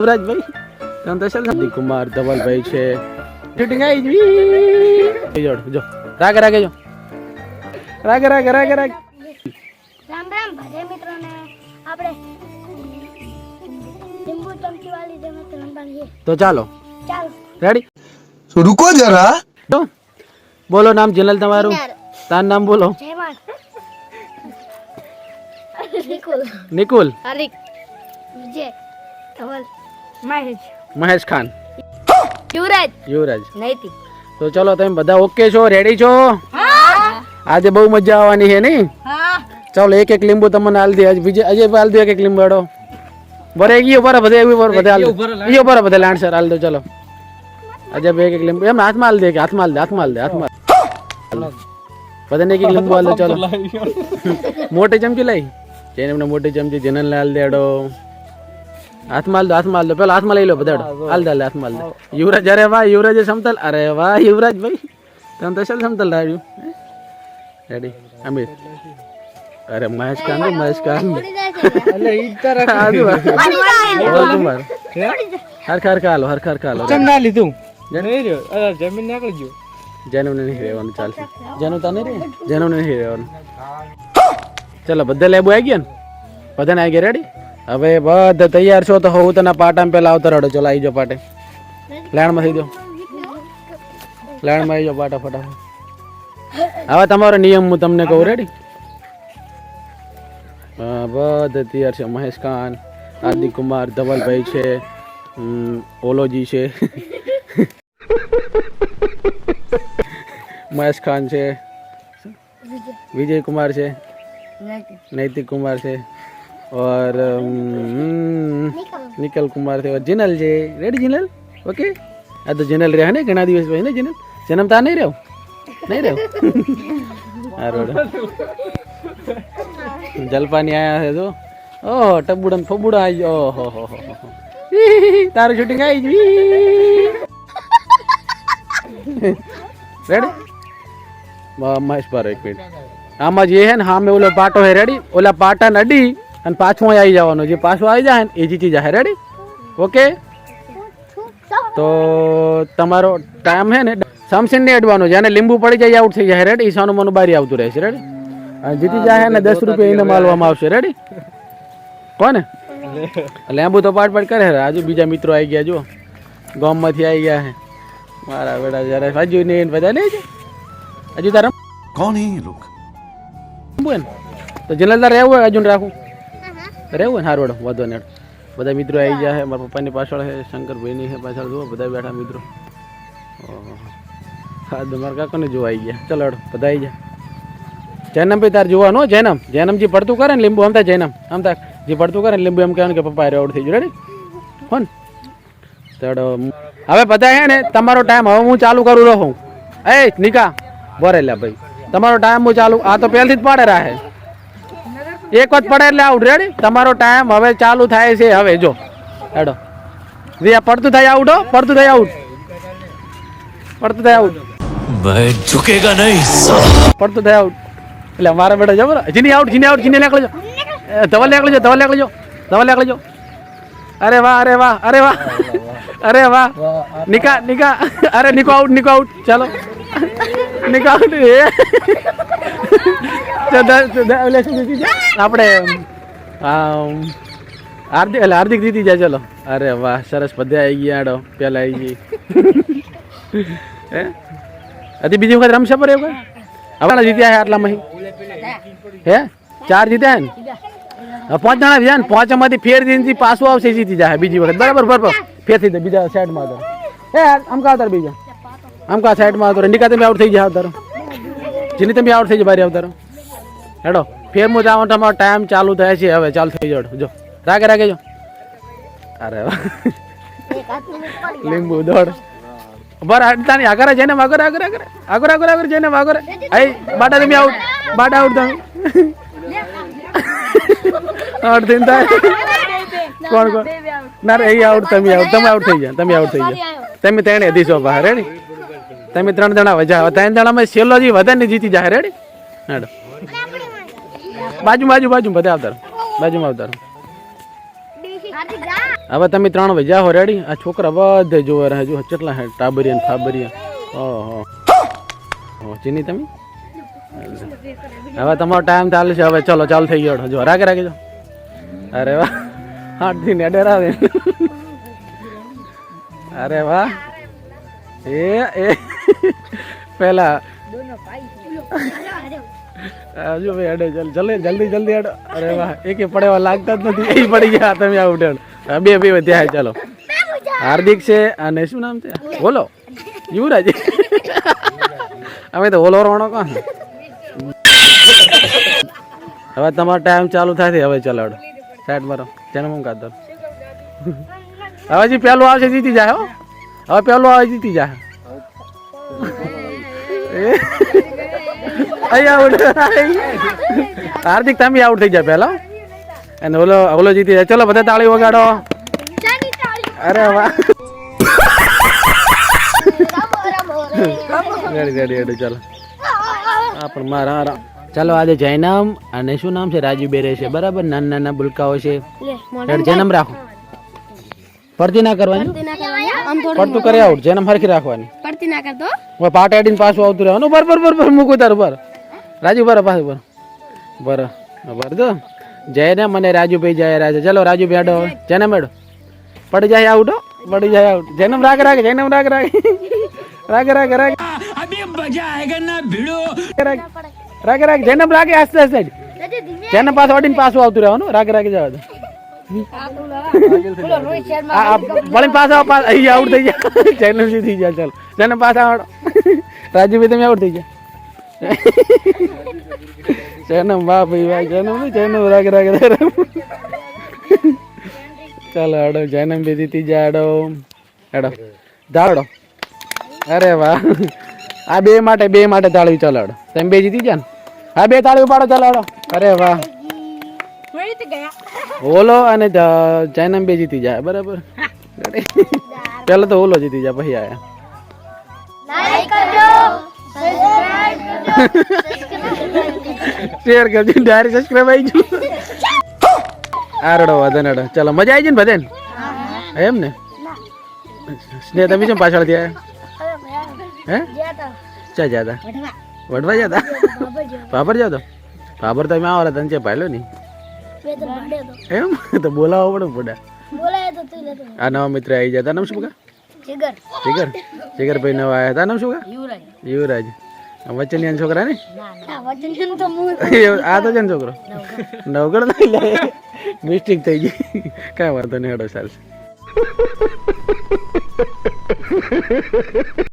युवराज भाई તમ તો ચાલ સંદીપ કુમાર ધવલભાઈ છે શૂટિંગ આવી ગઈ જોડ જો રાગ રાગે જો રાગ રાગ રાગ રાગ રામ રામ ભજે મિત્રોને આપણે લીંબુ ચમચી વાળી રમત રમવાની છે તો ચાલો રેડી रुको जरा તો બોલો નામ જનલ તમારું તાર નામ બોલો જયમાન નિકુલ નિકુલ હરિક વિજય ધવલ મહેશ મહેશ ખાન યુવરાજ યુવરાજ નૈતિક તો ચલો તમે બધા ઓકે છો રેડી છો આજે બહુ મજા આવવાની છે નહીં ચાલો એક એક લીંબુ તમને હાલ દે બીજે અજય હાલ દે એક એક લીંબુ એડો બરે ગયો બરે બધે એવી પર બધે હાલ ઈયો પર બધે લાણ સર હાલ દો ચલો અજય એક એક લીંબુ એમ હાથમાં હાલ દે કે હાથમાં હાલ દે હાથમાં હાલ દે હાથમાં બધાને એક એક લીંબુ હાલ દો ચલો મોટી ચમચી લઈ જેને એમને મોટી ચમચી જેનલ હાલ દે એડો હાથમાં દો પેલા હાથમાં લઈ લો બધા હાલ દે હાથમાં દે યુવરાજ અરે વાહ યુવરાજ સમતલ અરે વાહ યુવરાજ ભાઈ તમે તો ચાલ સમતલ લાવ્યું રેડી અમીર અરે મહેશ ખાન એટલે ઈતર હરખર ખાલો હરખર ખાલો ચમ ના લીધું નહીં રહ્યો અરે જમીન નાખી ગયો જેનું નહીં રહેવાનું ચાલશે જેનું તો નહીં રહે જેનું નહીં રહેવાનું ચલો બધા લેબુ આવી ગયા ને બધાને આવી ગયા રેડી હવે બધા તૈયાર છો તો હું તને પાટામાં પેલા આવતા રડો ચલો આવી જાઓ પાટે લાઈનમાં થઈ જાઓ લાઈનમાં આવી જાઓ પાટા ફટાફટ હવે તમારો નિયમ હું તમને કહું રેડી બધા તૈયાર છે મહેશ ખાન હાર્દિક કુમાર ધવલભાઈ છે ઓલોજી છે મહેશ ખાન છે વિજય કુમાર છે नैतिक कुमार से और निकल कुमार से और जिनल जे रेडी जिनल ओके आ तो जिनल रहा ने घना दिवस भाई ने जिनल जन्मता नहीं रहो हारोड जलपानी आया है तो ओह टबुडन फबुडा आई ओहो हो तारो शूटिंग आई जी रेडी महेश पर एक मिनट આમાં જે હે ને હા મેં ઓલો પાટો હે રેડી ઓલા પાટા નડી અને પાછું આવી જવાનું જે પાછું આવી જાય ને એ જીતી જાય રેડી ઓકે તો તમારો ટાઈમ હે ને સમસીન ને એડવાનો જેને લીંબુ પડી જાય આઉટ થઈ જાય રેડી ઈશાનું મનું બારી આવતું રહેશે રેડી અને જીતી જાય ને 10 રૂપિયા એને માલવામાં આવશે રેડી કોને લેંબુ તો પાટ કરે આજુ બીજા મિત્રો આવી ગયા જો ગામમાંથી આવી ગયા હે મારા બેટા જરા હજુ ને બધા નહીં હજુ તારા कौन है ये लोग તો જનલદાર રહેવું હોય અર્જુન રાખું રહેવું હોય સારું વધો ને બધા મિત્રો આવી ગયા છે મારા પપ્પાની પાછળ છે શંકરભાઈની છે પાછળ જુઓ બધા બેઠા મિત્રો હા મારા કાકાને જોવા આવી ગયા ચલો બધા આવી ગયા જૈનમ ભાઈ તાર જોવાનું જૈનમ જે પડતું કરે ને લીંબુ આમતા જૈનમ આમતા જે પડતું કરે ને લીંબુ એમ કહેવાનું કે પપ્પા આઉટ થઈ ગયું રેડી હોન તો હવે બધા છે ને તમારો ટાઈમ હવે હું ચાલુ કરું રહું એ નિકા બોરેલા ભાઈ તમારો ટાઈમ હું ચાલુ આ તો પહેલથી જ પડે રહે એક વખત પડે એટલે આઉટ રેડી તમારો ટાઈમ હવે ચાલુ થાય છે હવે જો હેડો રિયા પડતું થાય આઉટ પડતું થાય આઉટ પડતું થાય આઉટ मैं झुकेगा नहीं પડતું થાય આઉટ એટલે મારા બેટા જબર જીની આઉટ જીની નીકળી જો ધવલ નીકળી જો અરે વાહ અરે વાહ અરે વાહ અરે વાહ નિકા અરે નિકો આઉટ ચાલો નિકા આઉટ આપણે હાર્દિક જીતી જાય ચલો અરે વાહ સરસ બધા આવી ગયા આડો પેલા આવી ગઈ હે બીજી વખત રમશે પર એવું હવે જીત્યા હે આટલામાં હે 4 જીત્યા ને 5 જણા જીત્યા ને 5 માંથી ફેર જીતી પાછું આવશે જીતી જાય બીજી વખત બરાબર ફેર થઈ જાય બીજા સાઈડમાં તો હે આમ કા તાર બીજા આમ કા સાઈડમાં તો નિકા તમે આઉટ થઈ જાય આવતારો જેની તમે આઉટ થઈ જાય બારી આવતારો હેડો ફેર મો જાવ તમારો ટાઈમ ચાલુ થાય છે હવે ચાલુ થઈ જાવ જો રાગે જો અરે વાહ લીંબુ દોડ બર તાની આગળ જઈને આગળ જઈને આગળ આઈ બાટા તમે આઉટ તમે આઉટ થઈને થાય કોણ ના રે આઉટ તમે આઉટ થઈ જાય તમે ત્રણે દીશો બહાર રેડી તમે 3 જણા વજા 3 જણામાં છેલ્લો જી વધે ને જીતી જાય રેડી હેડો બાજુ બધા આવતારો બાજુમાં આવતારો હવે તમે 3 વાગ્યા હો રેડી. આ છોકરા બધે જોવે રહે જો કેટલા હે ટાબરિયા ફાબરિયા. ઓહો ચીની તમે હવે તમારો ટાઈમ ચાલે છે. હવે ચલો ચાલુ થઈ ગયો. જો રાખી જો. અરે વાહ 8 થી ને ડરાવે. અરે વાહ એ પેલા જો ભાઈ અડે જલ્દી જલ્દી અડો. અરે વાહ એક પડેવા લાગતા જ નથી. એ પડી ગયા તમે આ ઉઠે. બે ત્યાં ચાલો. હાર્દિક છે અને શું નામ છે બોલો યુવરાજ. અમે તો ઓલો રોણો કોણ. હવે તમારો ટાઈમ ચાલુ થાય. હવે ચાલો અડો સાઈડ મારો જન્મ કાઢો. હવે જે પેલું આવશે જીતી જાય. હો હવે પેલું આવે જીતી જાય. હાર્દિક તમે આઉટ થઈ જાય પેલા અને ઓલો જીતી જાય. ચલો બધા તાળી વગાડો. અરે વાહ રેડી ચાલો આ પણ મારા. ચાલો આજે જયનામ અને શું નામ છે રાજુ બેરે છે બરાબર. નાના નાના બુલકાઓ છે. જન્મ રાખો પડતી ના કરવાની. પડતું કરી આઉટ. જન્મ હરખી રાખવાની. પડતી ના કરતો પાટ એડીને પાછું આવતું રહેવાનું. બર મૂકું તારું બર રાજુ બર પાછું બર જો જયનામ અને રાજુભાઈ જાય રાજા. ચલો રાજુભાઈ આડો. જન્મ એડો પડી જાય આઉટ. પડી જાય આઉટ. જન્મ રાખ જન્મ રાખ જન્મ રાખે આસ્તે આસ્તે. જન્મ પાછું અડીને પાછું આવતું રહેવાનું. રાખી જવા દો. વળી પાછા અહીં આઉટ થઈ જાય. જન્મ થઈ જાય. ચાલો જન્મ પાછા આવડો. રાજુભાઈ તમે આઉટ થઈ જાય. જન્મ વાહ ભાઈ વાહ જન્મ જન્મ રાખ ચાલો અડો. જન્મ બી જીતી જાય. અડો ધાડો. અરે વાહ આ બે માટે તાળી. ચાલો અડો તમે બે જીતી જાય ને. હા બે તાળી ઉપાડો. ચાલો અડો. અરે વાહ ઓલો અને જૈનમ બે જીતી જાય બરાબર. પેલા તો ઓલો જીતી જાય પછી આયા. શેર કરજો. ડાયરેક્ટ સબસ્ક્રાઇબ આવી ગયું. આરડો વધન અડો. ચલો મજા આવી છે ને બધે એમ ને. સ્નેહ તમે શું પાછળ થયા હે ચા જતા વડવા જતા બાબર જાવ તો બાબર તમે આવો તને છે ભાઈલો નહીં એમ તો બોલાવો પડે. આ નવા મિત્ર આવી જાય. નામ શું કા જીગર ભાઈ નવા આવ્યા. તાર નામ શું કા યુવરાજ. વચનિયાન છોકરા ને આ તો છે ને છોકરો નવગઢ નહીં લે. મિસ્ટેક થઈ ગઈ. કાંઈ વાંધો નહીં. હડો ચાલશે.